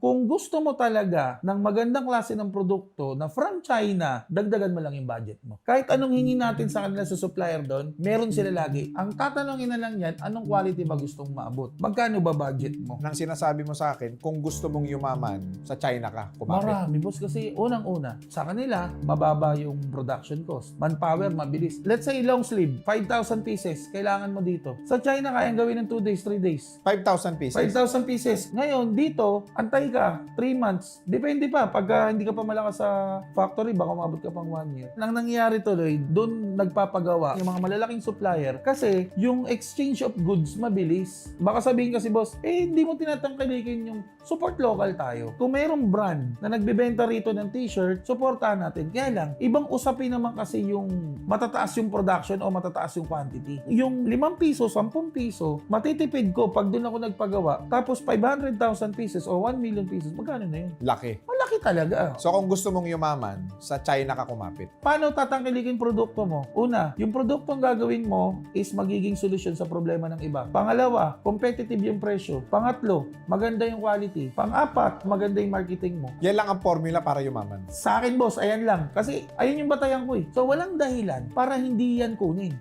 Kung gusto mo talaga ng magandang klase ng produkto na from China, dagdagan mo lang yung budget mo. Kahit anong hingi natin sa kanila sa supplier doon, meron sila lagi. Ang tatanungin na lang yan, anong quality ba gustong maabot? Magkano ba budget mo? Nang sinasabi mo sa akin, kung gusto mong yumaman, sa China ka kumapit. Marami, boss. Kasi unang-una, sa kanila, mababa yung production cost. Manpower, mabilis. Let's say long sleeve, 5,000 pieces, kailangan mo dito. Sa China, kayang gawin ng 2 days, 3 days. 5,000 pieces. 5,000 pieces. Ngayon, dito, antay ka, 3 months. Depende pa. Pagka hindi ka pa malakas sa factory, baka umabot ka pang 1 year. Nang nangyari tuloy, doon nagpapagawa yung mga malalaking supplier kasi yung exchange of goods mabilis. Baka sabihin kasi, boss, hindi mo tinatangkilikin yung support local tayo. Kung mayroong brand na nagbebenta rito ng t-shirt, supportahan natin. Kaya lang, ibang usapin naman kasi yung matataas yung production o matataas yung quantity. Yung 5 piso, 10 piso, matitipid ko pag doon ako nagpagawa. Tapos 500,000 pieces o 1 million pieces, magkano na yun? Laki. Malaki talaga. So kung gusto mong yumaman, sa China ka kumapit. Paano tatangkilikin produkto mo? Una, yung produktong gagawin mo is magiging solusyon sa problema ng iba. Pangalawa, competitive yung presyo. Pangatlo, maganda yung quality. Pang-apat, maganda yung marketing mo. Yan lang ang formula para yumaman. Sa akin, boss, ayan lang. Kasi ayun yung batayan ko eh. So walang dahilan para hindi yan kunin.